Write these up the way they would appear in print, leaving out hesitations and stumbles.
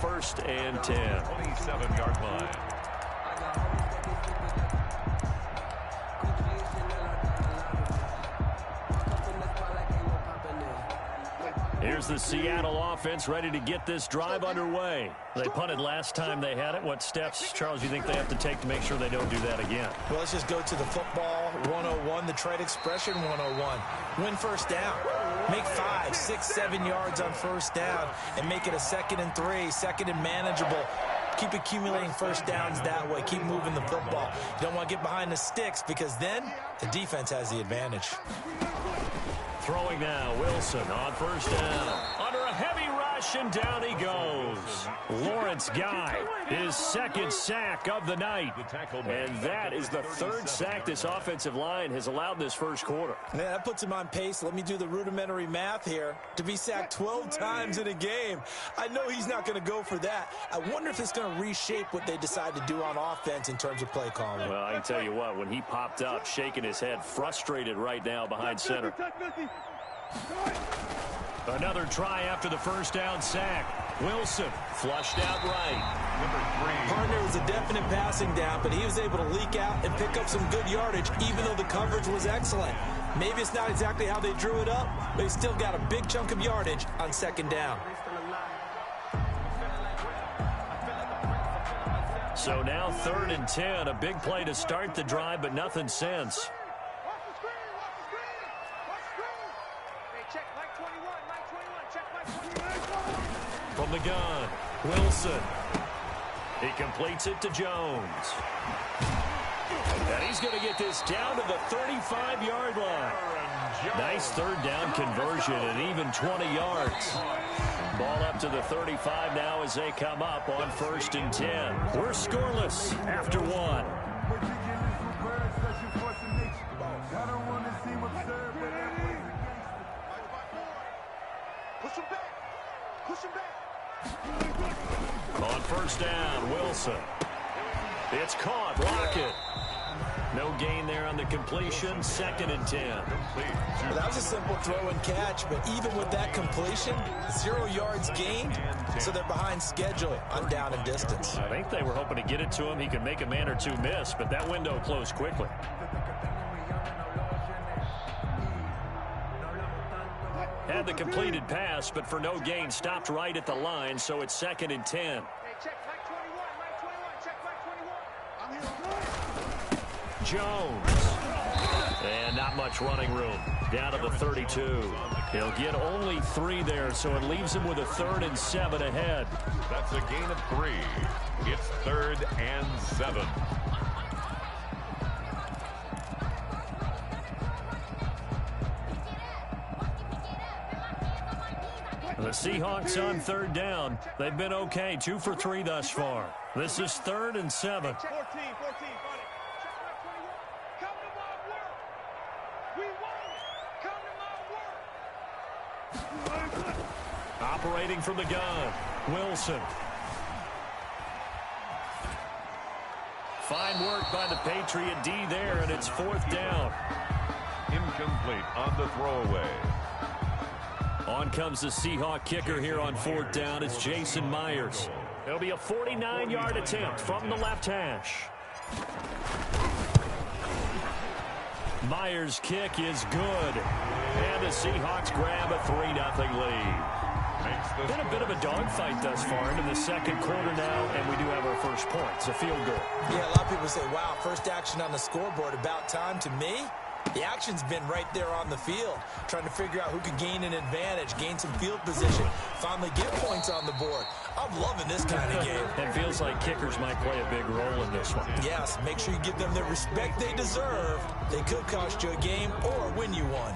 First and 10. 27-yard line. Here's the Seattle offense ready to get this drive underway. They punted last time they had it. What steps, Charles, you think they have to take to make sure they don't do that again? Well, let's just go to the football 101, the trade expression 101. Win first down. Make 5, 6, 7 yards on first down and make it a 2nd and 3, 2nd and manageable. Keep accumulating first downs that way. Keep moving the football. You don't want to get behind the sticks because then the defense has the advantage. Throwing now, Wilson on first down. Under a heavy rush, and down he goes. Lawrence Guy, his 2nd sack of the night. And that is the 3rd sack this offensive line has allowed this first quarter. Yeah, that puts him on pace. Let me do the rudimentary math here. To be sacked 12 times in a game, I know he's not going to go for that. I wonder if it's going to reshape what they decide to do on offense in terms of play calling. Well, I can tell you what, when he popped up, shaking his head, frustrated right now behind center. Another try after the first down sack. Wilson flushed out right. Partner was a definite passing down, but he was able to leak out and pick up some good yardage, even though the coverage was excellent. Maybe it's not exactly how they drew it up, but he still got a big chunk of yardage on 2nd down. So now 3rd and 10, a big play to start the drive, but nothing since. From the gun, Wilson. He completes it to Jones. And he's going to get this down to the 35-yard line. Nice 3rd down conversion and even 20 yards. Ball up to the 35 now as they come up on 1st and 10. We're scoreless after 1. Push him back. Push him back. On 1st down, Wilson. It's caught. Lockett. No gain there on the completion. 2nd and 10. Well, that was a simple throw and catch, but even with that completion, 0 yards gained, so they're behind schedule on down and distance. I think they were hoping to get it to him. He could make a man or two miss, but that window closed quickly. Had the completed pass, but for no gain, stopped right at the line, so it's 2nd and 10. Hey, check Mike 21, Mike 21, check Mike 21. I'm here. Jones. And not much running room. Down to the 32. He'll get only 3 there, so it leaves him with a 3rd and 7 ahead. That's a gain of 3. It's 3rd and 7. The Seahawks on 3rd down. They've been okay, 2 for 3 thus far. This is 3rd and 7. 14, 14, run it. Check Mike 21. Come to my work. We want it. Come to my work. Operating from the gun, Wilson. Fine work by the Patriot D there, and it's 4th down. Incomplete on the throwaway. On comes the Seahawk kicker here on 4th down. It's Jason Myers. It'll be a 49-yard attempt from the left hash. Myers' kick is good. And the Seahawks grab a 3-0 lead. Been a bit of a dogfight thus far into the 2nd quarter now, and we do have our first point. It's a field goal. Yeah, a lot of people say, wow, first action on the scoreboard, about time. To me, the action's been right there on the field, trying to figure out who could gain an advantage, gain some field position, finally get points on the board. I'm loving this kind of game. It feels like kickers might play a big role in this one. Yes, make sure you give them the respect they deserve. They could cost you a game or win you one.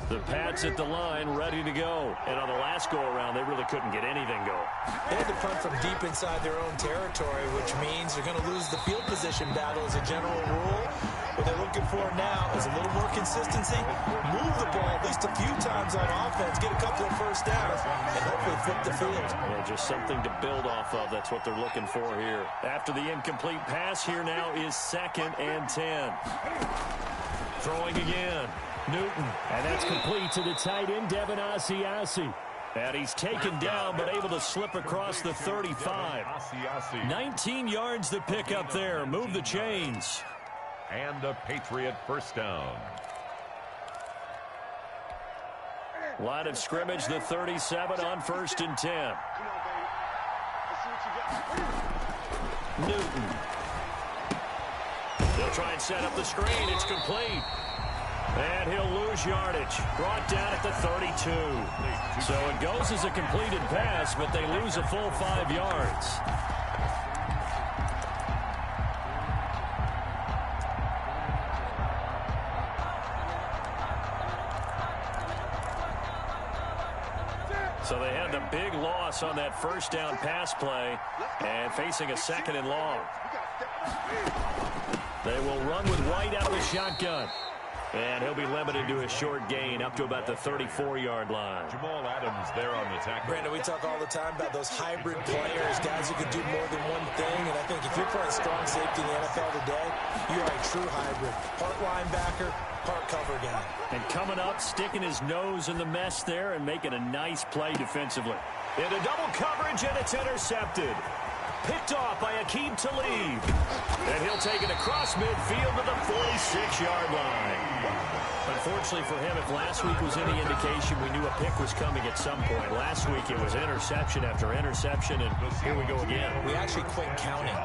The Pats at the line, ready to go. And on the last go-around, they really couldn't get anything going. They had to punt from deep inside their own territory, which means they're going to lose the field position battle as a general rule. What they're looking for now is a little more consistency, move the ball at least a few times on offense, get a couple of first downs, and hopefully flip the field. Well, just something to build off of. That's what they're looking for here. After the incomplete pass, here now is 2nd and 10. Throwing again. Newton, and that's complete to the tight end, Devin Asiasi. And he's taken down, but able to slip across the 35. 19 yards to pick up there. Move the chains. And a Patriot first down. Line of scrimmage, the 37 on 1st and 10. Come on, baby. Let's see what you got. Newton. They'll try and set up the screen. It's complete. And he'll lose yardage. Brought down at the 32. So it goes as a completed pass, but they lose a full 5 yards. So they had the big loss on that first down pass play and facing a 2nd and long. They will run with White out of the shotgun. And he'll be limited to a short gain up to about the 34-yard line. Jamal Adams there on the tackle. Brandon, we talk all the time about those hybrid players, guys who can do more than one thing. And I think if you're playing strong safety in the NFL today, you are a true hybrid. Part linebacker, part cover guy. And coming up, sticking his nose in the mess there and making a nice play defensively. Into double coverage, and it's intercepted. Picked off by Aqib Talib. And he'll take it across midfield to the 46-yard line. Unfortunately for him, if last week was any indication, we knew a pick was coming at some point. Last week it was interception after interception, and here we go again. We actually quit counting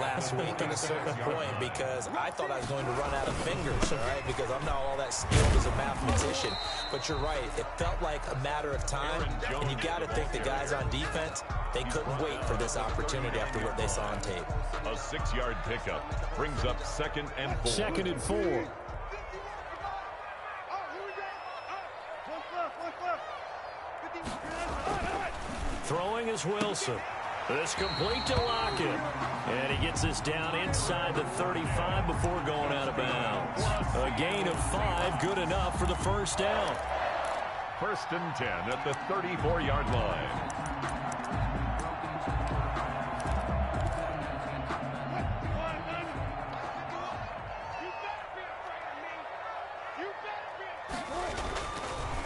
last week at a certain point because I thought I was going to run out of fingers, all right, because I'm not all that skilled as a mathematician. But you're right. It felt like a matter of time, and you got to think the guys on defense, they couldn't wait for this opportunity after what they saw on tape. A 6-yard pickup brings up 2nd and 4. 2nd and 4. Throwing is Wilson. This complete to Lockett. And he gets this down inside the 35 before going out of bounds. A gain of 5, good enough for the first down. 1st and 10 at the 34-yard line.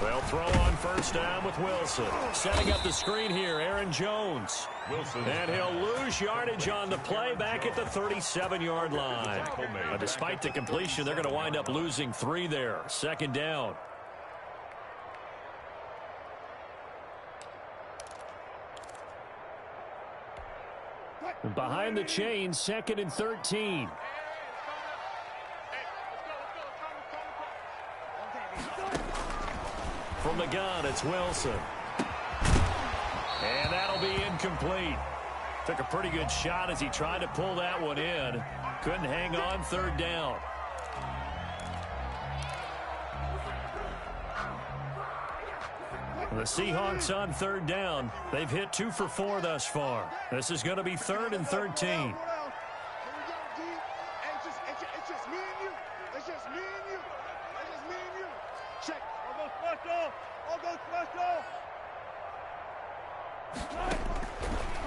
They'll throw on 1st down with Wilson. Setting up the screen here, Aaron Jones. Wilson. And he'll lose yardage on the play back at the 37-yard line. Despite the completion, they're going to wind up losing 3 there. 2nd down. Behind the chains, 2nd and 13. From the gun, it's Wilson. And that'll be incomplete. Took a pretty good shot as he tried to pull that one in. Couldn't hang on, 3rd down. The Seahawks on 3rd down. They've hit 2 for 4 thus far. This is going to be 3rd and 13.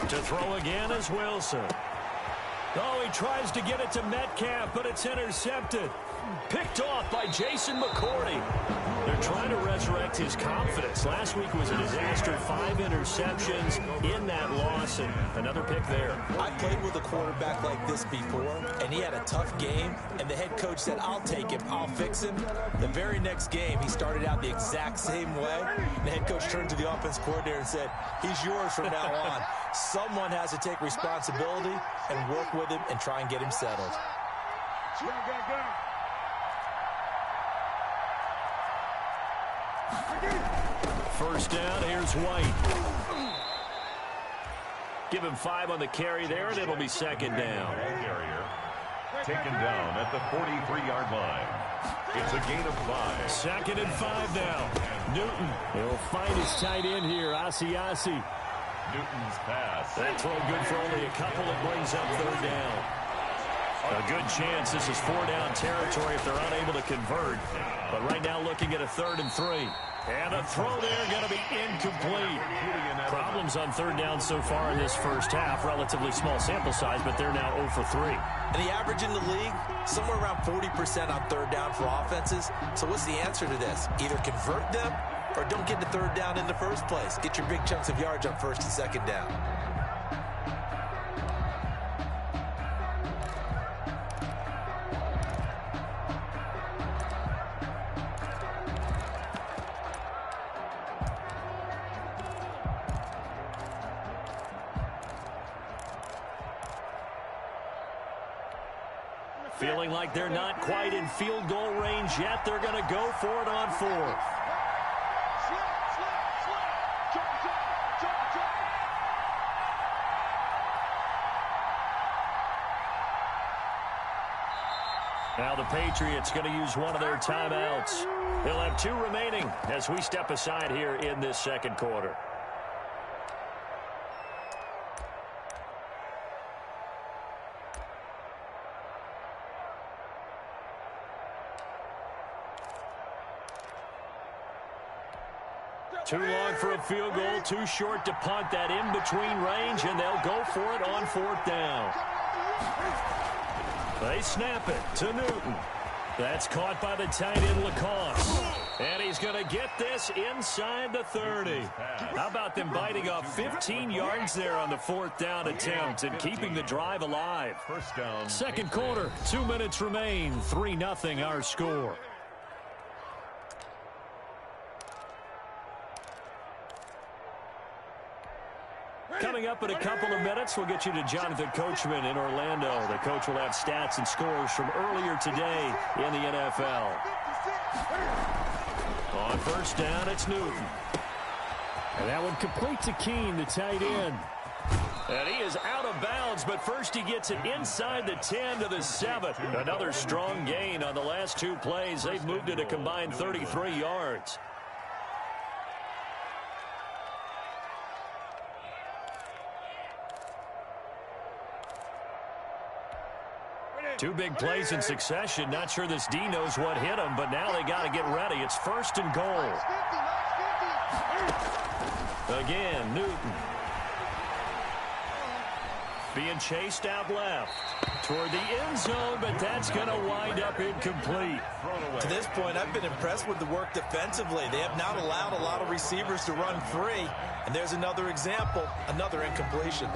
To throw again is Wilson. Oh, he tries to get it to Metcalf, but it's intercepted. Picked off by Jason McCourty. They're trying to resurrect his confidence. Last week was a disaster. 5 interceptions in that loss, and another pick there. I played with a quarterback like this before, and he had a tough game, and the head coach said, I'll take him, I'll fix him. The very next game, he started out the exact same way. The head coach turned to the offense coordinator and said, he's yours from now on. Someone has to take responsibility and work with him and try and get him settled. First down, here's White. Give him 5 on the carry there, and it'll be 2nd down. Carrier taken down at the 43-yard line. It's a gain of 5. 2nd and 5 now. Newton, he'll find his tight end here, Asiasi. Newton's pass. That throw good for only a couple. It brings up 3rd down. A good chance this is 4-down territory if they're unable to convert. But right now looking at a 3rd and 3. And a throw there going to be incomplete. Problems on 3rd down so far in this first half. Relatively small sample size, but they're now 0 for 3. And the average in the league, somewhere around 40% on 3rd down for offenses. So what's the answer to this? Either convert them or don't get to third down in the first place. Get your big chunks of yards on first and second down. Feeling like they're not quite in field goal range yet. They're going to go for it on fourth. Now the Patriots going to use one of their timeouts. They'll have 2 remaining as we step aside here in this second quarter. Too long for a field goal, too short to punt that in between range, and they'll go for it on fourth down. They snap it to Newton. That's caught by the tight end Lacoste. And he's going to get this inside the 30. How about them biting off 15 yards there on the fourth down attempt and keeping the drive alive? First down. Second quarter, 2 minutes remain, 3-0 our score. Coming up in a couple of minutes, we'll get you to Jonathan Coachman in Orlando. The coach will have stats and scores from earlier today in the NFL. On first down, it's Newton. And that one complete to Keene, the tight end. And he is out of bounds, but first he gets it inside the 10 to the 7. Another strong gain on the last 2 plays. They've moved it a combined 33 yards. Two big plays in succession. Not sure this D knows what hit him, but now they got to get ready. It's first and goal. Again, Newton. Being chased out left toward the end zone, but that's going to wind up incomplete. To this point, I've been impressed with the work defensively. They have not allowed a lot of receivers to run free. And there's another example, another incompletion.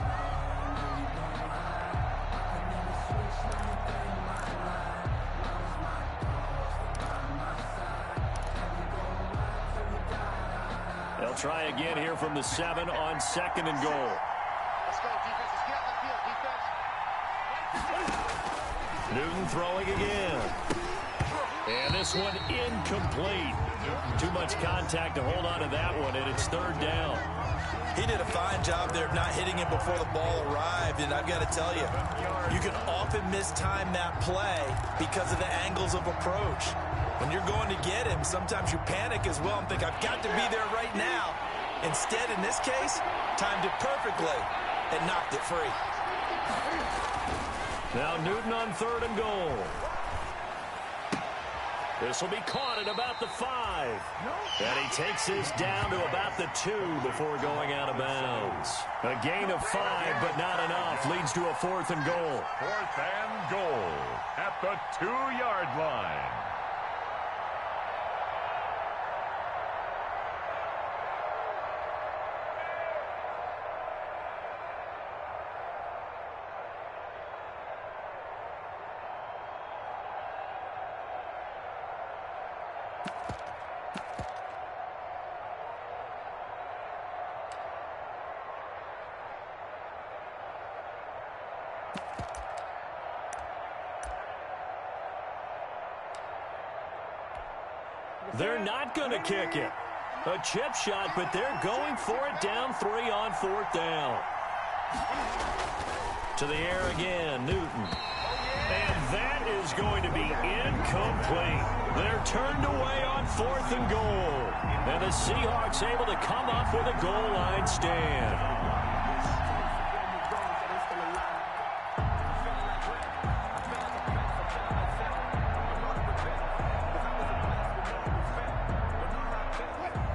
They'll try again here from the 7 on second and goal. Let's go, defense. Let's get on the field, defense. Newton throwing again. And this one incomplete. Too much contact to hold on to that one, and it's third down. He did a fine job there of not hitting him before the ball arrived, and I've got to tell you, you can often mistime that play because of the angles of approach. When you're going to get him, sometimes you panic as well and think, I've got to be there right now. Instead, in this case, timed it perfectly and knocked it free. Now Newton on third and goal. This will be caught at about the 5. And he takes this down to about the 2 before going out of bounds. A gain of 5, but not enough. Leads to a fourth and goal. Fourth and goal at the 2-yard line. They're not going to kick it. A chip shot, but they're going for it down 3 on fourth down. To the air again, Newton. And that is going to be incomplete. They're turned away on fourth and goal. And the Seahawks able to come up with a goal line stand.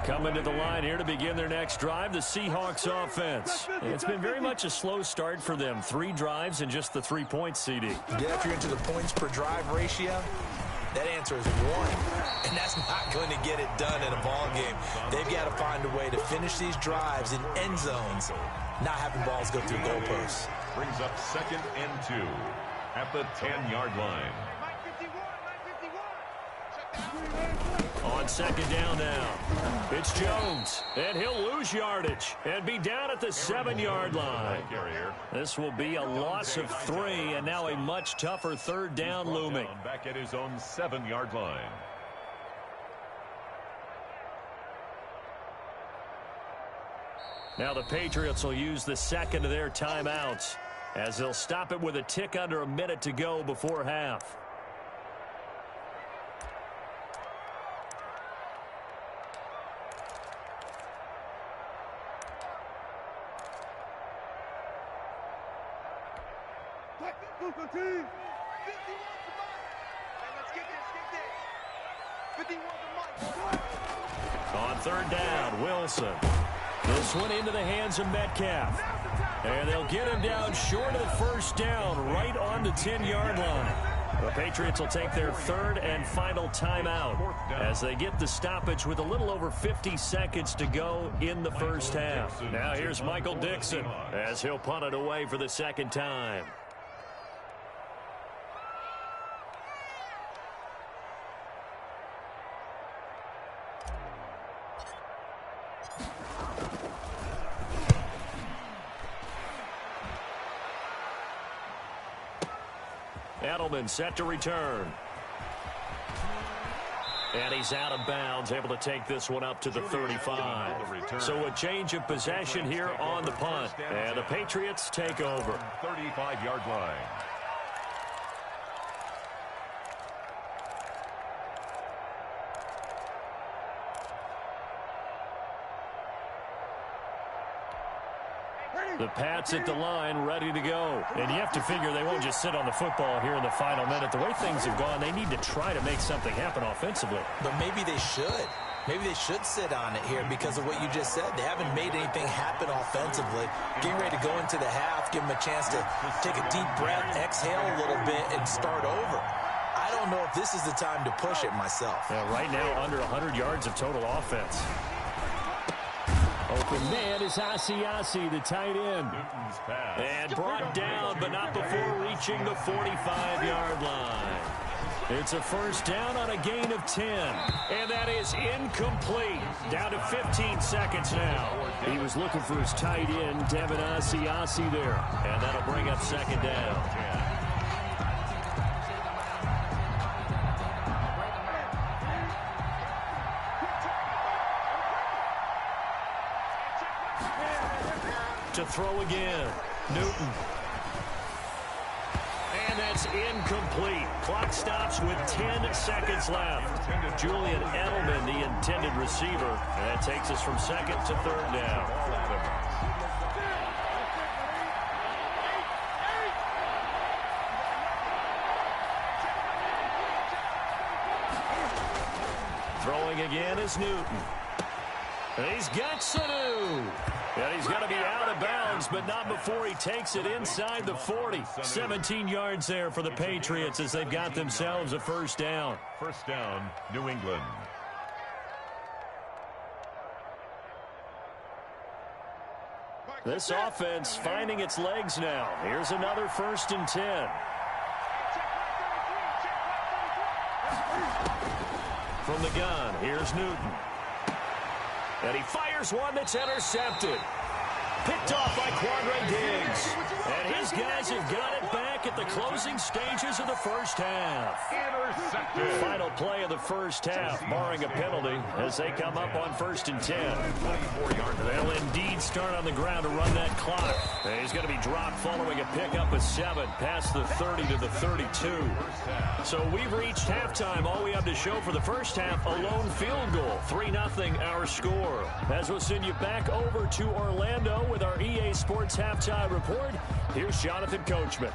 Coming to the line here to begin their next drive, the Seahawks offense. It's been very much a slow start for them. 3 drives and just the 3 points, CD. Yeah, if you're into the points per drive ratio, That answer is 1. And that's not going to get it done in a ball game. They've got to find a way to finish these drives in end zones, not having balls go through goalposts. Brings up 2nd and 2 at the 10-yard line. On 2nd down now, it's Jones, and he'll lose yardage and be down at the 7-yard line. This will be a loss of 3, and now a much tougher 3rd down looming. Back at his own 7-yard line. Now the Patriots will use the 2nd of their timeouts as they'll stop it with a tick under a minute to go before half. On 3rd down, Wilson. This one into the hands of Metcalf. And they'll get him down short of the 1st down, right on the 10-yard line. The Patriots will take their 3rd and final timeout as they get the stoppage with a little over 50 seconds to go in the 1st half. Now here's Michael Dixon as he'll punt it away for the 2nd time. Edelman set to return. And he's out of bounds, able to take this one up to the 35. So a change of possession here on the punt. And the Patriots take over. 35-yard line. The Pats at the line, ready to go. And you have to figure they won't just sit on the football here in the final minute. The way things have gone, they need to try to make something happen offensively. But maybe they should. Maybe they should sit on it here because of what you just said. They haven't made anything happen offensively. Getting ready to go into the half, give them a chance to take a deep breath, exhale a little bit, and start over. I don't know if this is the time to push it myself. Yeah, right now, under 100 yards of total offense. Open man is Asiasi, the tight end. And brought down, but not before reaching the 45-yard line. It's a 1st down on a gain of 10. And that is incomplete. Down to 15 seconds now. He was looking for his tight end, Devin Asiasi there. And that'll bring up 2nd down. To throw again. Newton. And that's incomplete. Clock stops with 10 seconds left. Julian Edelman, the intended receiver. And that takes us from 2nd to 3rd down. Throwing again is Newton. And he's got Sanu. And he's going to be out of bounds, but not before he takes it inside the 40. 17 yards there for the Patriots as they've got themselves a 1st down. 1st down, New England. This offense finding its legs now. Here's another 1st and 10. From the gun, here's Newton. And he fires one that's intercepted. Picked off by Quandre Diggs. And his guys have got it back at the closing stages of the 1st half. Intercepted. Final play of the 1st half, barring a penalty, as they come up on 1st and 10. 24-yard. They'll indeed start on the ground to run that clock. And he's going to be dropped following a pickup of 7 past the 30 to the 32. So we've reached halftime. All we have to show for the 1st half, a lone field goal. 3-0 our score. As we'll send you back over to Orlando with our EA Sports Halftime Report, here's Jonathan Coachman.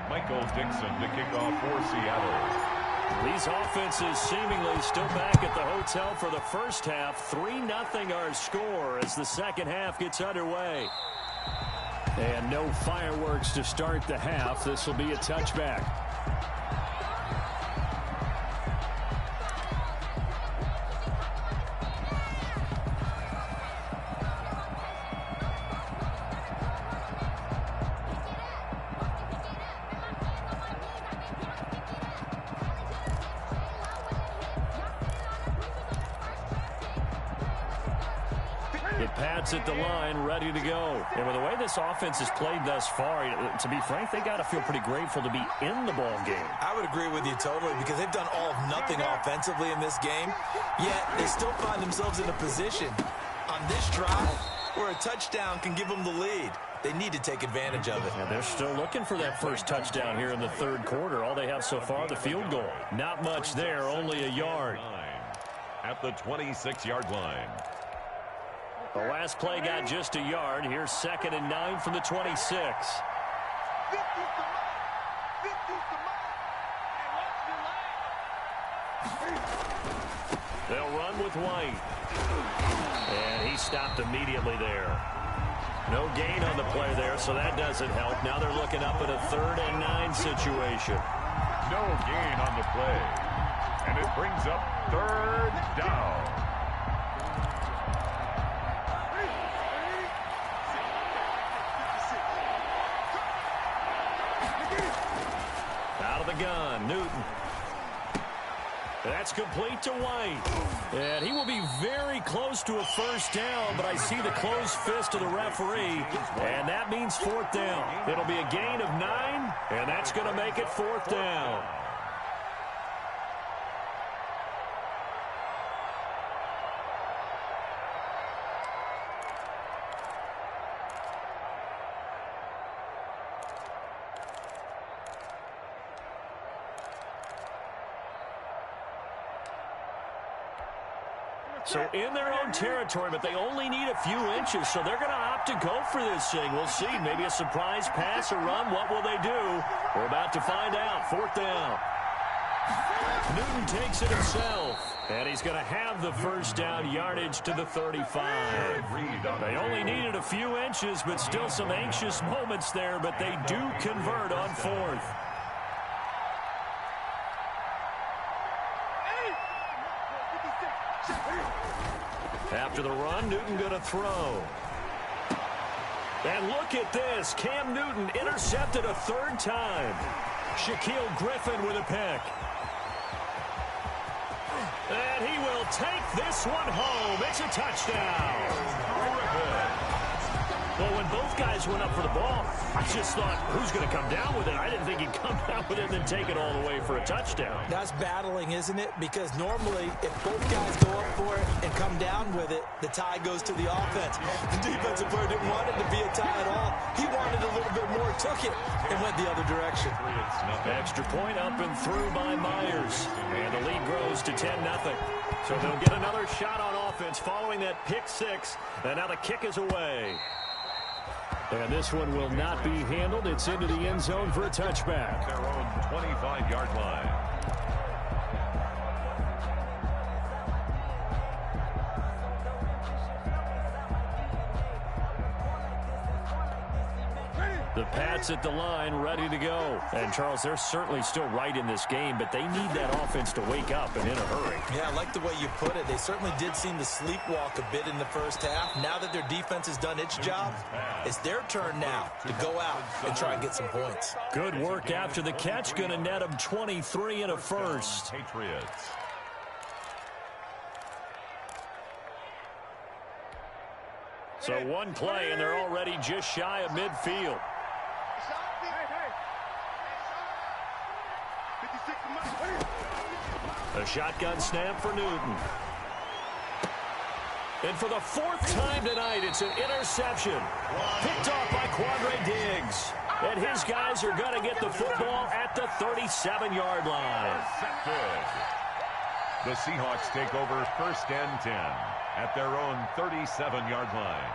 Michael Dixon to kick off for Seattle. These offenses seemingly still back at the hotel for the 1st half. 3-0 our score as the 2nd half gets underway. And no fireworks to start the half. This will be a touchback. The Pats at the line, ready to go. And with the way this offense has played thus far, to be frank, they got to feel pretty grateful to be in the ball game. I would agree with you totally, because they've done all of nothing offensively in this game, yet they still find themselves in a position on this drive where a touchdown can give them the lead. They need to take advantage of it. And they're still looking for that first touchdown here in the third quarter. All they have so far, the field goal. Not much there, only a yard. At the 26-yard line. The last play got just a yard. Here's 2nd and 9 from the 26. They'll run with White. And he stopped immediately there. No gain on the play there, so that doesn't help. Now they're looking up at a 3rd and 9 situation. No gain on the play. And it brings up 3rd down. Out of the gun, Newton. That's complete to White. And he will be very close to a first down, but I see the closed fist of the referee, and that means 4th down. It'll be a gain of 9, and that's going to make it 4th down. So in their own territory, but they only need a few inches, so they're going to opt to go for this thing. We'll see. Maybe a surprise pass or run. What will they do? We're about to find out. 4th down. Newton takes it himself, and he's going to have the first down, yardage to the 35. They only needed a few inches, but still some anxious moments there, but they do convert on 4th. After the run, Newton going to throw. And look at this. Cam Newton intercepted a 3rd time. Shaquille Griffin with a pick. And he will take this one home. It's a touchdown. Well, when both guys went up for the ball, I just thought, who's going to come down with it? I didn't think he'd come down with it and then take it all the way for a touchdown. That's battling, isn't it? Because normally, if both guys go up for it and come down with it, the tie goes to the offense. The defensive player didn't want it to be a tie at all. He wanted a little bit more, took it, and went the other direction. Extra point up and through by Myers. And the lead grows to 10-0. So they'll get another shot on offense following that pick 6. And now the kick is away. And this one will not be handled. It's into the end zone for a touchback. Their own 25-yard line. The Pats at the line, ready to go. And, Charles, they're certainly still right in this game, but they need that offense to wake up and in a hurry. Yeah, I like the way you put it. They certainly did seem to sleepwalk a bit in the first half. Now that their defense has done its job, it's their turn now to go out and try and get some points. Good work after the catch. Going to net them 23 and a first. Patriots. So one play, and they're already just shy of midfield. A shotgun snap for Newton. And for the 4th time tonight, it's an interception. Picked off by Quandre Diggs. And his guys are going to get the football at the 37-yard line. The Seahawks take over 1st and 10 at their own 37-yard line.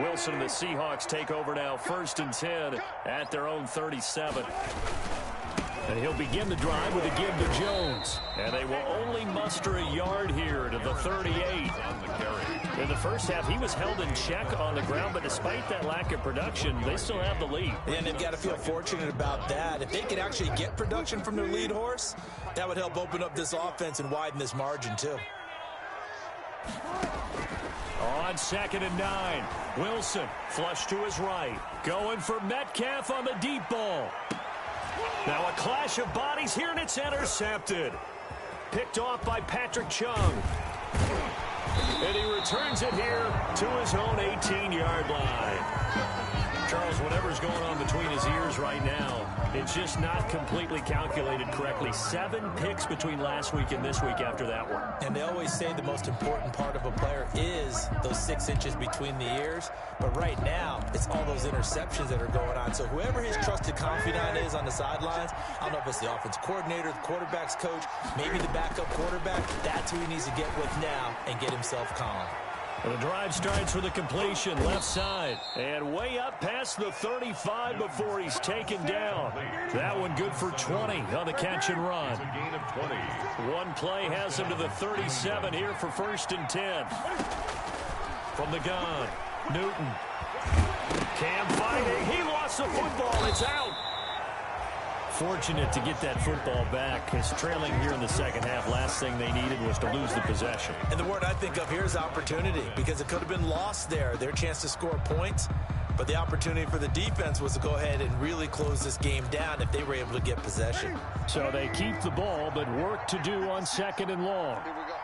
Wilson and the Seahawks take over now 1st and 10 at their own 37. And he'll begin the drive with a give to Jones. And they will only muster a yard here to the 38. In the first half, he was held in check on the ground, but despite that lack of production, they still have the lead. And they've got to feel fortunate about that. If they could actually get production from their lead horse, that would help open up this offense and widen this margin, too. On 2nd and 9, Wilson flush to his right. Going for Metcalf on the deep ball. Now a clash of bodies here, and it's intercepted. Picked off by Patrick Chung. And he returns it here to his own 18-yard line. Charles, whatever's going on between his ears right now, it's just not completely calculated correctly. 7 picks between last week and this week after that one. And they always say the most important part of a player is those 6 inches between the ears. But right now, it's all those interceptions that are going on. So whoever his trusted confidant is on the sidelines, I don't know if it's the offense coordinator, the quarterback's coach, maybe the backup quarterback, that's who he needs to get with now and get himself calm. The drive starts with a completion left side and way up past the 35 before he's taken down. That one good for 20 on the catch and run. It's a gain of 20. One play has him to the 37 here for 1st and 10. From the gun, Newton. Cam fighting. He lost the football. It's out. Fortunate to get that football back. It's trailing here in the second half. Last thing they needed was to lose the possession. And the word I think of here is opportunity, because it could have been lost there. Their chance to score points, but the opportunity for the defense was to go ahead and really close this game down if they were able to get possession. So they keep the ball, but work to do on 2nd and long. Here we go.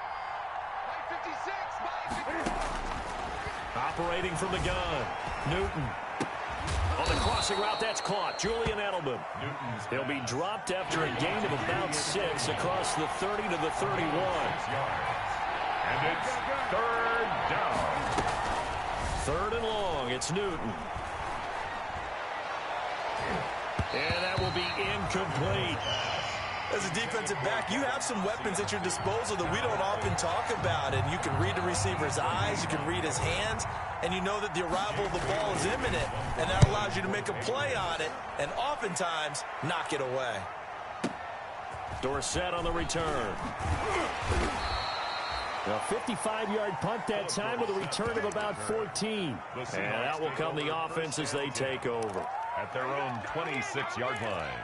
Mike 56, Mike 56. Operating from the gun, Newton. On the crossing route, that's caught. Julian Edelman. He'll be dropped after a gain of about 6 across the 30 to the 31. And it's 3rd down. 3rd and long. It's Newton. And that will be incomplete. As a defensive back, you have some weapons at your disposal that we don't often talk about. And you can read the receiver's eyes, you can read his hands, and you know that the arrival of the ball is imminent. And that allows you to make a play on it and oftentimes knock it away. Dorsett on the return. A 55-yard punt that time with a return of about 14. And that will come the offense as they take over. At their own 26-yard line.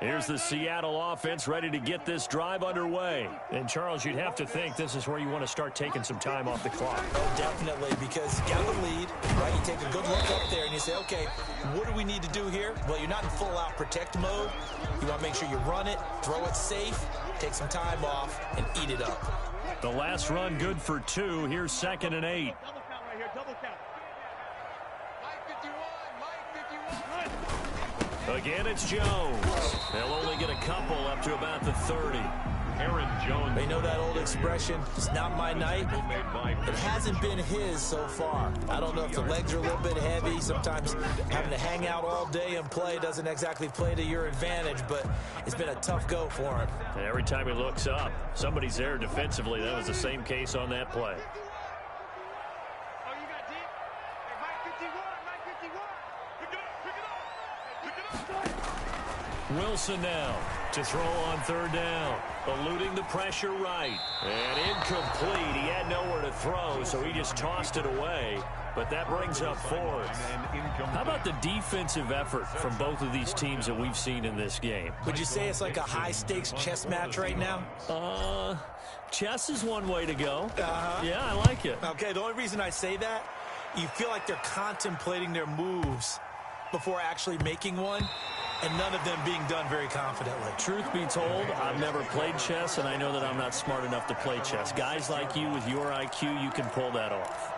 Here's the Seattle offense ready to get this drive underway. And, Charles, you'd have to think this is where you want to start taking some time off the clock. Oh, definitely, because you got the lead, right? You take a good look up there and you say, okay, what do we need to do here? Well, you're not in full-out protect mode. You want to make sure you run it, throw it safe, take some time off, and eat it up. The last run good for 2. Here's 2nd and 8. Double count right here, double count. Mike 51, Mike 51. Again, it's Jones. They'll only get a couple up to about the 30. Aaron Jones. They know that old expression, it's not my night. It hasn't been his so far. I don't know if the legs are a little bit heavy. Sometimes having to hang out all day and play doesn't exactly play to your advantage, but it's been a tough go for him. And every time he looks up, somebody's there defensively. That was the same case on that play. Oh, you got deep? Hey, Mike 51, Mike 51. Pick it up, pick it up. Pick it up. Wilson now to throw on 3rd down. Eluding the pressure right. And incomplete. He had nowhere to throw, so he just tossed it away. But that brings up 4th. How about the defensive effort from both of these teams that we've seen in this game? Would you say it's like a high-stakes chess match right now? Chess is one way to go. Uh-huh. Yeah, I like it. Okay, the only reason I say that, you feel like they're contemplating their moves before actually making one, and none of them being done very confidently. Truth be told, I've never played chess, and I know that I'm not smart enough to play chess. Guys like you with your IQ, you can pull that off.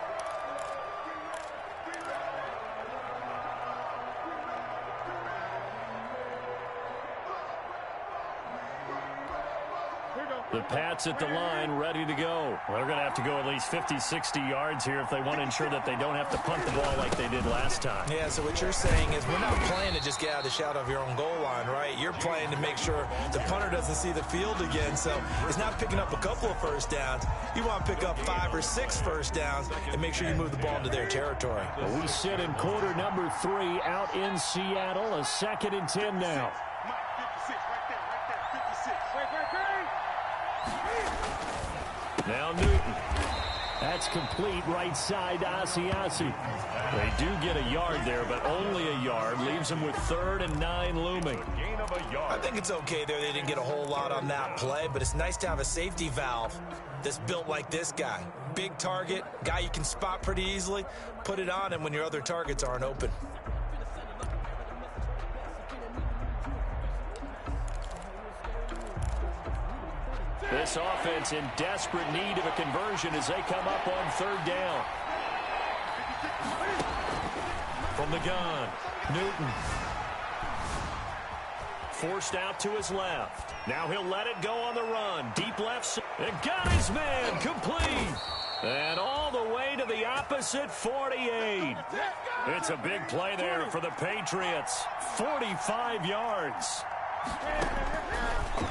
The Pats at the line, ready to go. Well, they're going to have to go at least 50, 60 yards here if they want to ensure that they don't have to punt the ball like they did last time. Yeah, so what you're saying is we're not playing to just get out of the shadow of your own goal line, right? You're playing to make sure the punter doesn't see the field again. So it's not picking up a couple of first downs. You want to pick up 5 or 6 first downs and make sure you move the ball into their territory. Well, we sit in quarter number 3 out in Seattle. A 2nd and 10 now. Mike 56, right there, 56. Wait. Now Newton. That's complete right side to Asiasi. They do get a yard there, but only a yard. Leaves them with 3rd and 9 looming. Gain of a yard. I think it's okay there. They didn't get a whole lot on that play, but it's nice to have a safety valve that's built like this guy. Big target, guy you can spot pretty easily. Put it on him when your other targets aren't open. This offense in desperate need of a conversion as they come up on 3rd down. From the gun, Newton. Forced out to his left. Now he'll let it go on the run. Deep left. And got his man complete. And all the way to the opposite 48. It's a big play there for the Patriots. 45 yards.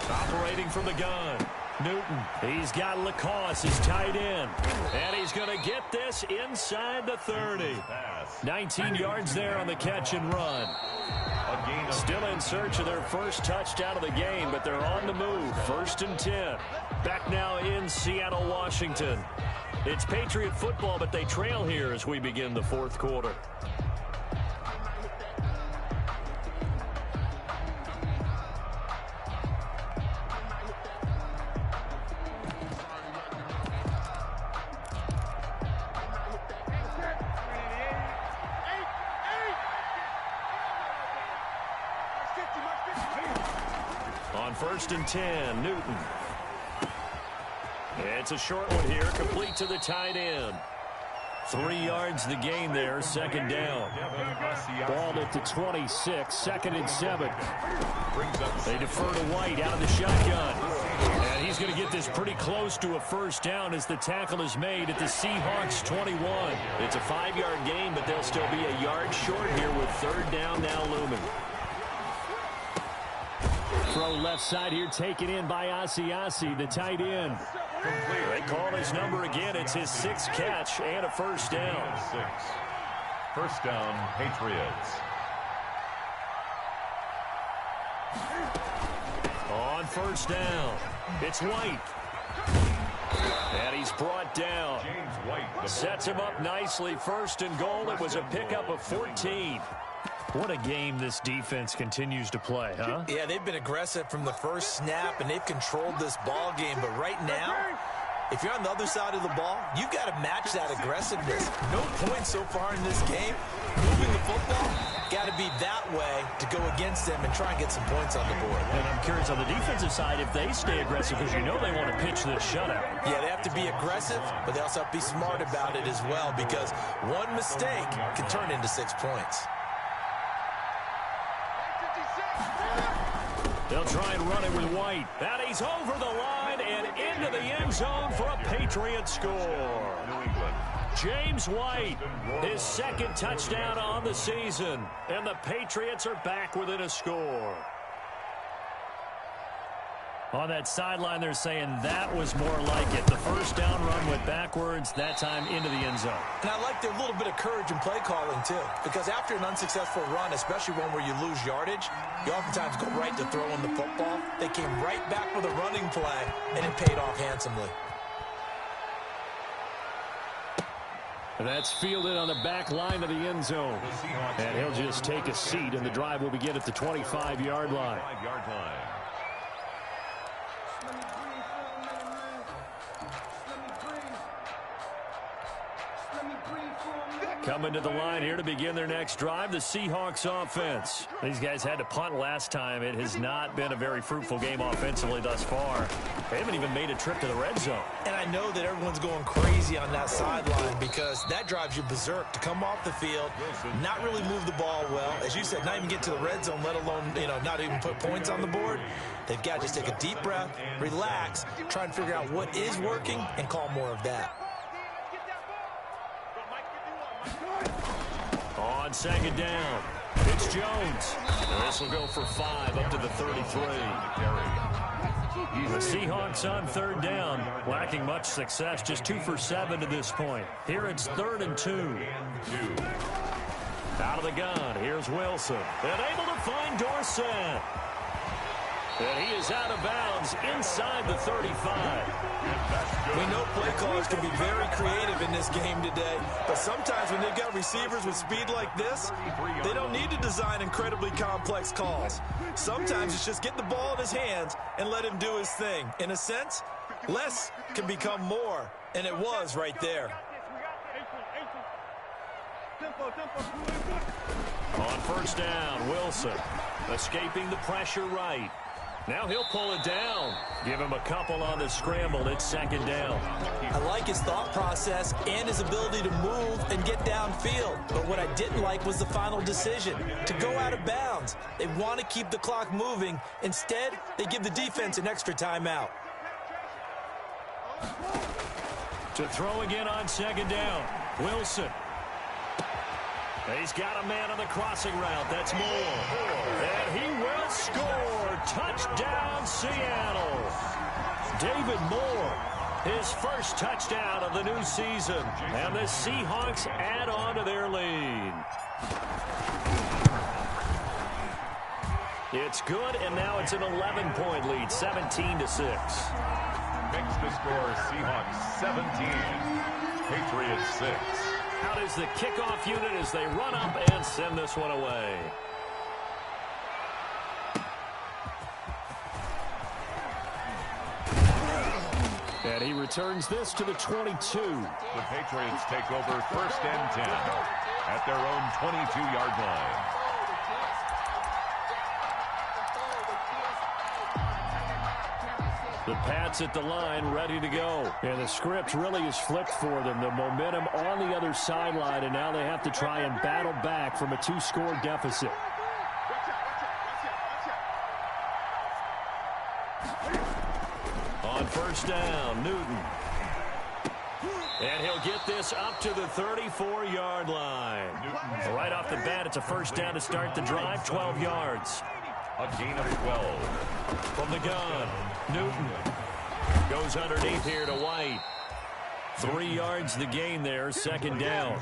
Operating from the gun. Newton. He's got Lacoste, his tight end. And he's going to get this inside the 30. 19 yards there on the catch and run. Still in search of their first touchdown of the game, but they're on the move. 1st and 10. Back now in Seattle, Washington. It's Patriot football, but they trail here as we begin the 4th quarter. On 1st and 10, Newton. It's a short one here, complete to the tight end. 3 yards the gain there, 2nd down. Ball at the 26, 2nd and 7. They defer to White out of the shotgun. And he's going to get this pretty close to a 1st down as the tackle is made at the Seahawks 21. It's a 5-yard gain, but they'll still be a yard short here with 3rd down now looming. Throw left side here, taken in by Asiasi, the tight end. They call his number again. It's his 6th catch and a 1st down. 1st down, Patriots. On 1st down, it's White. And he's brought down. Sets him up nicely. 1st and goal. It was a pickup of 14. What a game this defense continues to play, huh? Yeah, they've been aggressive from the first snap, and they've controlled this ball game. But right now, if you're on the other side of the ball, you've got to match that aggressiveness. No points so far in this game. Moving the football, got to be that way to go against them and try and get some points on the board. And I'm curious on the defensive side if they stay aggressive, because you know they want to pitch this shutout. Yeah, they have to be aggressive, but they also have to be smart about it as well, because one mistake can turn into 6 points. They'll try and run it with White. And he's over the line and into the end zone for a Patriot score. James White, his 2nd touchdown on the season. And the Patriots are back within a score. On that sideline, they're saying that was more like it. The 1st down run went backwards, that time into the end zone. And I like their little bit of courage in play calling, too. Because after an unsuccessful run, especially one where you lose yardage, you oftentimes go right to throwing the football. They came right back with a running play, and it paid off handsomely. And that's fielded on the back line of the end zone. And he'll just take a seat, and the drive will begin at the 25-yard line. Coming to the line here to begin their next drive, the Seahawks offense. These guys had to punt last time. It has not been a very fruitful game offensively thus far. They haven't even made a trip to the red zone. And I know that everyone's going crazy on that sideline because that drives you berserk to come off the field, not really move the ball well. As you said, not even get to the red zone, let alone, not even put points on the board. They've got to just take a deep breath, relax, try and figure out what is working, and call more of that. On 2nd down, it's Jones. This will go for 5 up to the 33. The Seahawks on 3rd down, lacking much success, just 2 for 7 to this point. Here it's 3rd and 2. Out of the gun, here's Wilson. And able to find Dorsett. And he is out of bounds inside the 35. We know play callers can be very creative in this game today, but sometimes when they've got receivers with speed like this, they don't need to design incredibly complex calls. Sometimes it's just get the ball in his hands and let him do his thing. In a sense, less can become more, and it was right there. On first down, Wilson escaping the pressure right. Now he'll pull it down. Give him a couple on the scramble. It's second down. I like his thought process and his ability to move and get downfield. But what I didn't like was the final decision, to go out of bounds. They want to keep the clock moving. Instead, they give the defense an extra timeout. To throw again on second down, Wilson. He's got a man on the crossing route. That's Moore. And he will score. Touchdown, Seattle. David Moore, his first touchdown of the new season. And the Seahawks add on to their lead. It's good, and now it's an 11-point lead, 17-6. Makes the score Seahawks 17, Patriots 6. Out is the kickoff unit as they run up and send this one away. And he returns this to the 22. The Patriots take over first and 10 at their own 22-yard line. The Pats at the line, ready to go. And the script really is flipped for them. The momentum on the other sideline, and now they have to try and battle back from a 2-score deficit. On first down, Newton. And he'll get this up to the 34-yard line. Right off the bat, it's a first down to start the drive, 12 yards. A gain of 12. From the gun, Newton goes underneath here to White. 3 yards the gain there, second down.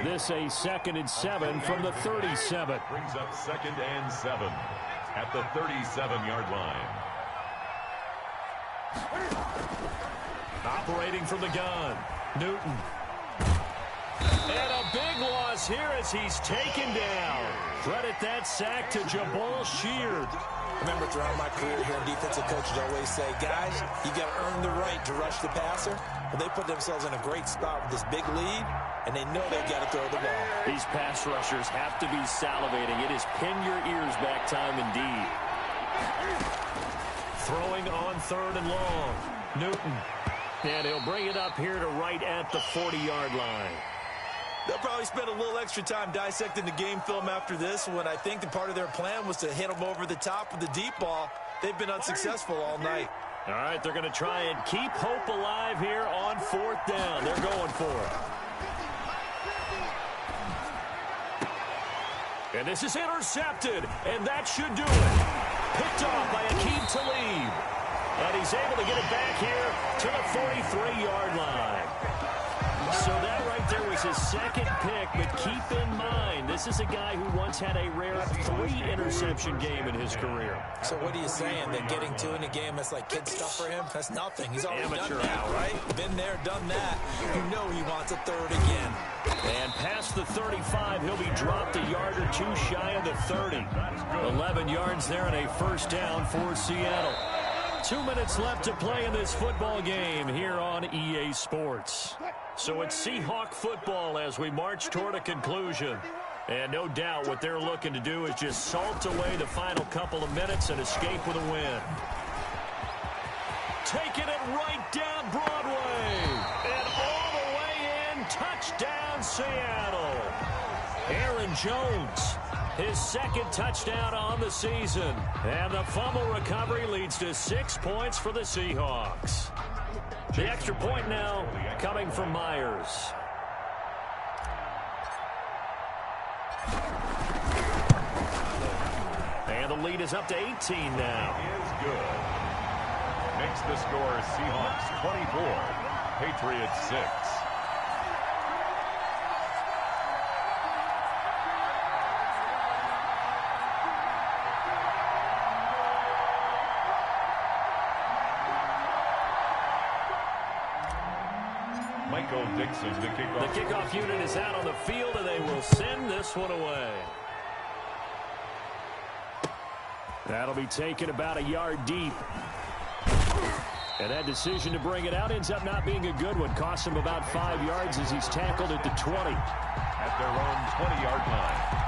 This a 2nd and 7 from the 37. Brings up 2nd and 7 at the 37-yard line. Operating from the gun, Newton. And a big loss here as he's taken down. Credit that sack to Jabal Sheard. I remember throughout my career here, defensive coaches always say, guys, you got to earn the right to rush the passer. Well, they put themselves in a great spot with this big lead, and they know they've got to throw the ball. These pass rushers have to be salivating. It is pin your ears back time indeed. Throwing on 3rd and long, Newton. And he'll bring it up here to right at the 40-yard line. They'll probably spend a little extra time dissecting the game film after this when I think the part of their plan was to hit them over the top with the deep ball. They've been unsuccessful all night. All right, they're going to try and keep hope alive here on 4th down. They're going for it. And this is intercepted, and that should do it. Picked off by Aqib Talib. And he's able to get it back here to the 43-yard line. So that right there was his 2nd pick, but keep in mind, this is a guy who once had a rare 3-interception game in his career. So what are you saying, that getting 2 in a game, that's like kid stuff for him? That's nothing. He's already Amateur done that, hour. right? Been there, done that. You know he wants a 3rd again. And past the 35, he'll be dropped a yard or 2 shy of the 30. 11 yards there and a first down for Seattle. 2 minutes left to play in this football game here on EA Sports. So it's Seahawk football as we march toward a conclusion. And no doubt what they're looking to do is just salt away the final couple of minutes and escape with a win. Taking it right down Broadway. And all the way in, touchdown Seattle. Aaron Jones, his 2nd touchdown on the season. And the fumble recovery leads to 6 points for the Seahawks. The extra point now coming from Myers. And the lead is up to 18 now. Is good. Makes the score Seahawks 24, Patriots 6. Michael Dixon, the kickoff. The kickoff unit is out on the field, and they will send this one away. That'll be taken about a yard deep. And that decision to bring it out ends up not being a good one. Costs him about 5 yards as he's tackled at the 20. At their own 20-yard line.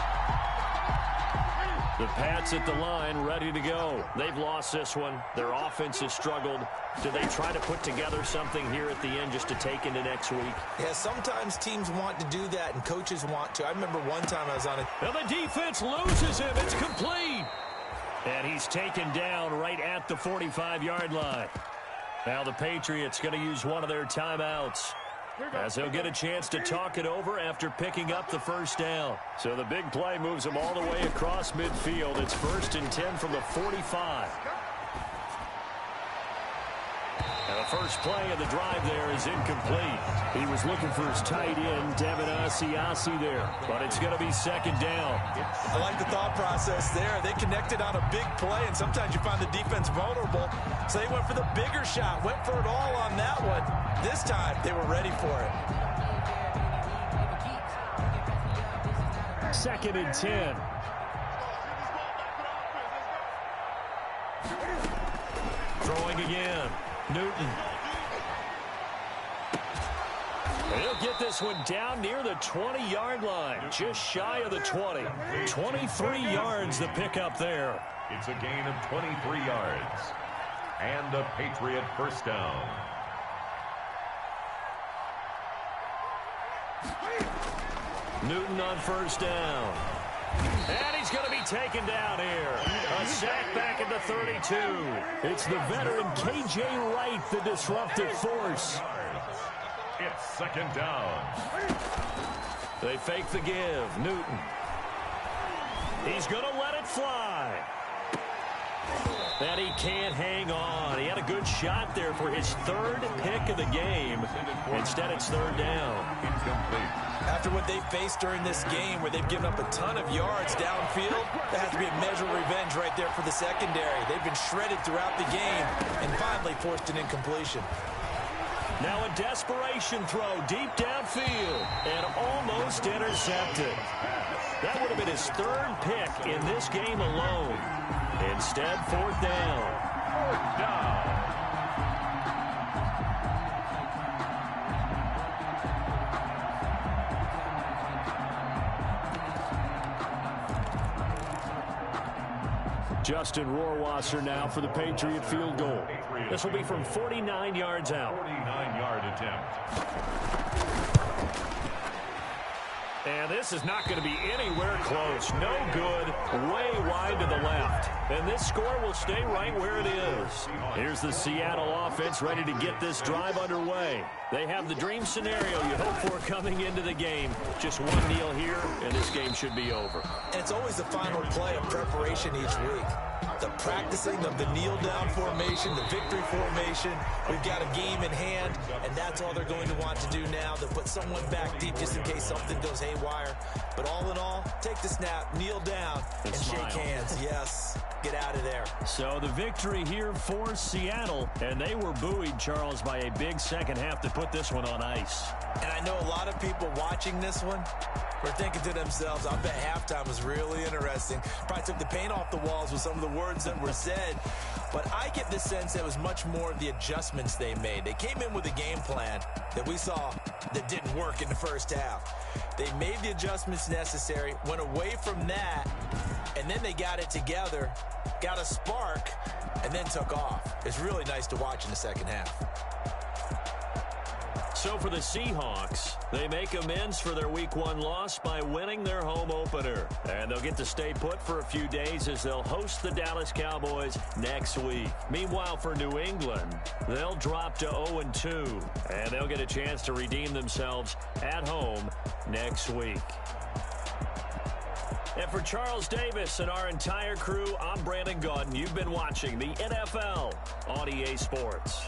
The Pats at the line, ready to go. They've lost this one. Their offense has struggled. Do they try to put together something here at the end just to take into next week? Yeah, sometimes teams want to do that, and coaches want to. I remember one time I was on it. And the defense loses him. It's complete. And he's taken down right at the 45-yard line. Now the Patriots going to use one of their timeouts, as they'll get a chance to talk it over after picking up the first down. So the big play moves them all the way across midfield. It's 1st and 10 from the 45. And the first play of the drive there is incomplete. He was looking for his tight end, Devin Asiasi there, but it's going to be 2nd down. I like the thought process there. They connected on a big play, and sometimes you find the defense vulnerable. So they went for the bigger shot, went for it all on that one. This time, they were ready for it. 2nd and 10. Throwing again. Newton. He'll get this one down near the 20-yard line, just shy of the 20. 23 yards the pickup there. It's a gain of 23 yards. And a Patriot first down. Newton on first down. And he's going to be taken down here. A sack back at the 32. It's the veteran K.J. Wright, the disruptive force. It's 2nd down. They fake the give. Newton. He's going to let it fly. And he can't hang on. He had a good shot there for his 3rd pick of the game. Instead, it's 3rd down. Incomplete. After what they faced during this game, where they've given up a ton of yards downfield, that has to be a measure of revenge right there for the secondary. They've been shredded throughout the game and finally forced an incompletion. Now a desperation throw deep downfield and almost intercepted. That would have been his 3rd pick in this game alone. Instead, 4th down. 4th down. Justin Rohrwasser now for the Patriot field goal. This will be from 49 yards out. 49-yard attempt. And this is not going to be anywhere close. No good. Way wide to the left. And this score will stay right where it is. Here's the Seattle offense ready to get this drive underway. They have the dream scenario you hope for coming into the game. Just one kneel here, and this game should be over. And it's always the final play of preparation each week. The practicing of the kneel-down formation, the victory formation. We've got a game in hand, and that's all they're going to want to do now. They'll put someone back deep just in case something goes haywire. But all in all, take the snap, kneel down, and shake hands. Yes, get out of there. So the victory here for Seattle, and they were buoyed, Charles, by a big second half to put this one on ice. And I know a lot of people watching this one were thinking to themselves, I bet halftime was really interesting. Probably took the paint off the walls with some of the words that were said. But I get the sense it was much more of the adjustments they made. They came in with a game plan that we saw that didn't work in the first half. They made the adjustments necessary, went away from that, and then they got it together, got a spark, and then took off. It's really nice to watch in the second half. So for the Seahawks, they make amends for their Week 1 loss by winning their home opener. And they'll get to stay put for a few days as they'll host the Dallas Cowboys next week. Meanwhile, for New England, they'll drop to 0-2, and they'll get a chance to redeem themselves at home next week. And for Charles Davis and our entire crew, I'm Brandon Gaudin. You've been watching the NFL on EA Sports.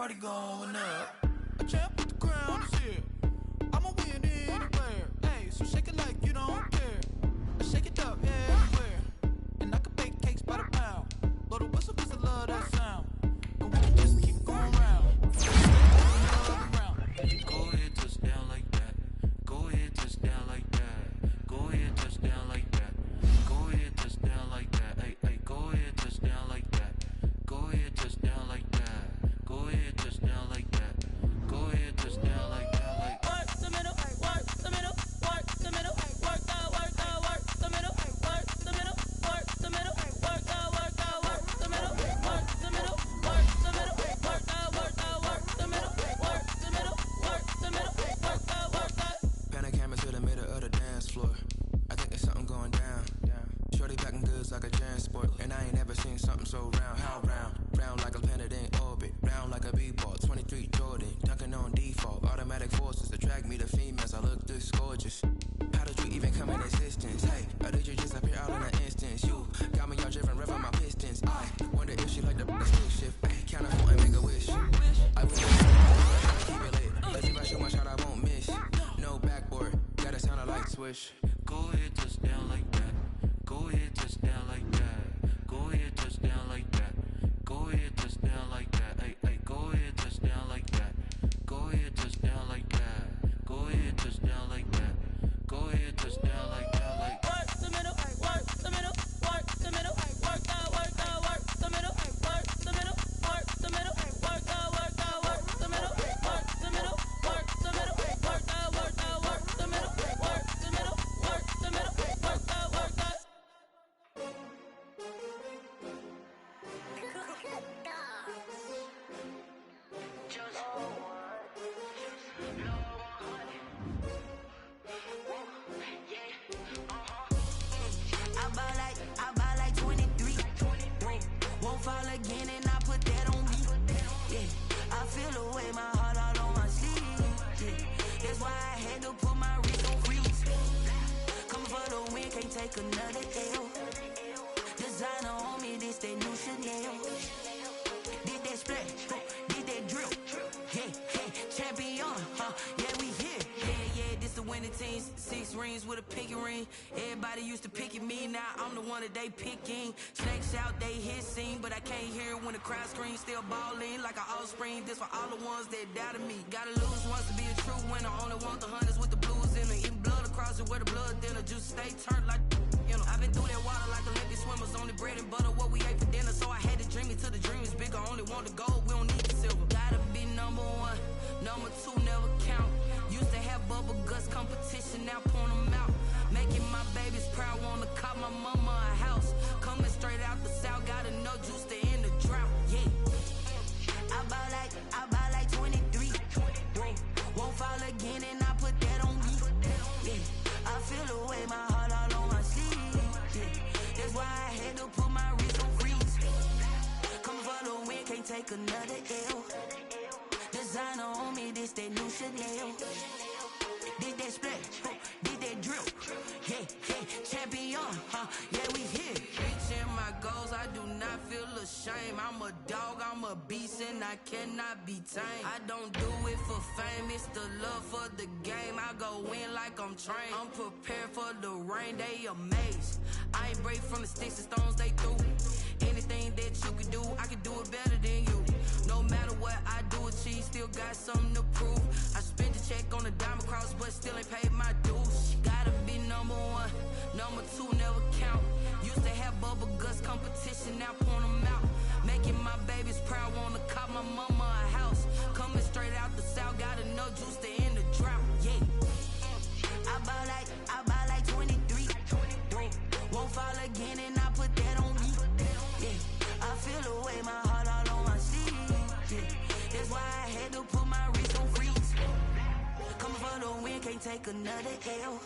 party going up. A champ with the crown is here. I'ma win anywhere. Hey, so shake it like you don't care. Shake it up everywhere. And I can bake cakes by the pound. Blow the whistle 'cause I love that sound. And we can just keep going round. Go ahead, touch down like that. Go ahead, touch down like that. Go ahead, touch down like that. Go ahead, touch down like that. Hey, hey, go ahead, touch down like that. Go ahead, touch down like that. Go ahead, touch down like that. Go ahead, touch down like that. Like work the middle, work the middle, work the middle, work out, work out, work the middle, work the middle, work the middle, work out, work out, work the middle, work the middle, work the middle, work out, work out, work the middle, work the middle, work the middle, work out, work out. Pan a camera to the middle of the dance floor. I think there's something going down. Shorty packing goods like a transport, and I ain't never seen something so round. How round? Round like a planet in orbit, round like a b-ball. 23 Jordan, dunking on default. Automatic forces attract me to females. I look this gorgeous. How did you even come in existence? Hey, or did you just appear out in an instance? You got me all driven, revving my pistons. I wonder if she like the stick shift. Ay, count a phone and make a wish. I wish keep it lit. If you rush too much out, I won't miss. No backboard, gotta sound a light switch. go ahead, touch down like that. Go ahead, touch down like that. Go ahead, touch down like that. Go ahead, touch down like that. Hey, hey, go ahead, touch down like that. Go ahead, touch down like that. Go ahead, touch down like that. Go ahead, touch down like that. Like work the middle, work the middle, work the middle, work out, work the middle, work the middle, work the middle, work out, work the middle, work the middle, work the middle, work out, work the middle, work the middle, work the middle, work out, work out. I buy like 23. Won't fall again and I put that on me. Yeah, I feel the way my heart all on my sleeve. Yeah, that's why I had to put my wrist on freeze. Come for the win, can't take another L. Designer on me, this that new Chanel. Did that splash, did that drill. Yeah, yeah, champion, yeah, we here. Yeah, this the winning team. 6 rings with a pinky ring. Everybody used to pick at me, now I'm the one that they picking. Snakes out, they hit scene, but I can't hear it when the crowd screams. Still balling like an offspring. This for all the ones that doubted me. Gotta lose once to be a true winner. Only want the hunters with the blues in it. Eating blood across it where the blood dinner. Juice stay turned like, you know. I've been through that water like Olympic swimmers. Only bread and butter, what we ate for dinner. So I had to dream it till the dream is bigger. Only want the gold, we don't need the silver. Gotta be number 1, number 2 never count. Used to have bubble guts competition, now point them out. Making my babies proud, wanna cop my mama a house. Coming straight out the south, gotta know juice to end the drought. Yeah, I buy like 23. Won't fall again and I put that on me. Yeah, I feel the way my heart all on my sleeve. Yeah, that's why I had to put my wrist on freeze. Come for the win, can't take another L. Designer on me, this that new Chanel. Did that splash, did that drill. Yeah, yeah, champion, yeah, we here. Reaching my goals, I do not feel ashamed. I'm a dog, I'm a beast, and I cannot be tamed. I don't do it for fame, it's the love for the game. I go in like I'm trained. I'm prepared for the rain, they amazed. I ain't break from the sticks and stones they threw. Anything that you can do, I can do it better than you. No matter what I do, achieve, still got something to prove. I spent the check on the diamond cross, but still ain't paid my dues. Gotta be number 1, number 2 never count. Used to have bubble guts competition, now point them out. Making my babies proud, wanna cop my mama a house. Coming straight out the south, gotta know juice to end the drought. Yeah, I buy like 23. Won't fall again and I put that on me. Yeah, I feel the way my heart all on my sleeve. Yeah, that's why I had to put my wrist on freeze. Coming for the win, can't take another L.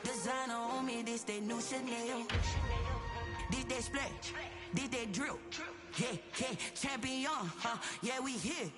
Designer on me, this that new Chanel. Did that splash, did that drill. Yeah, yeah, champion, yeah, we here.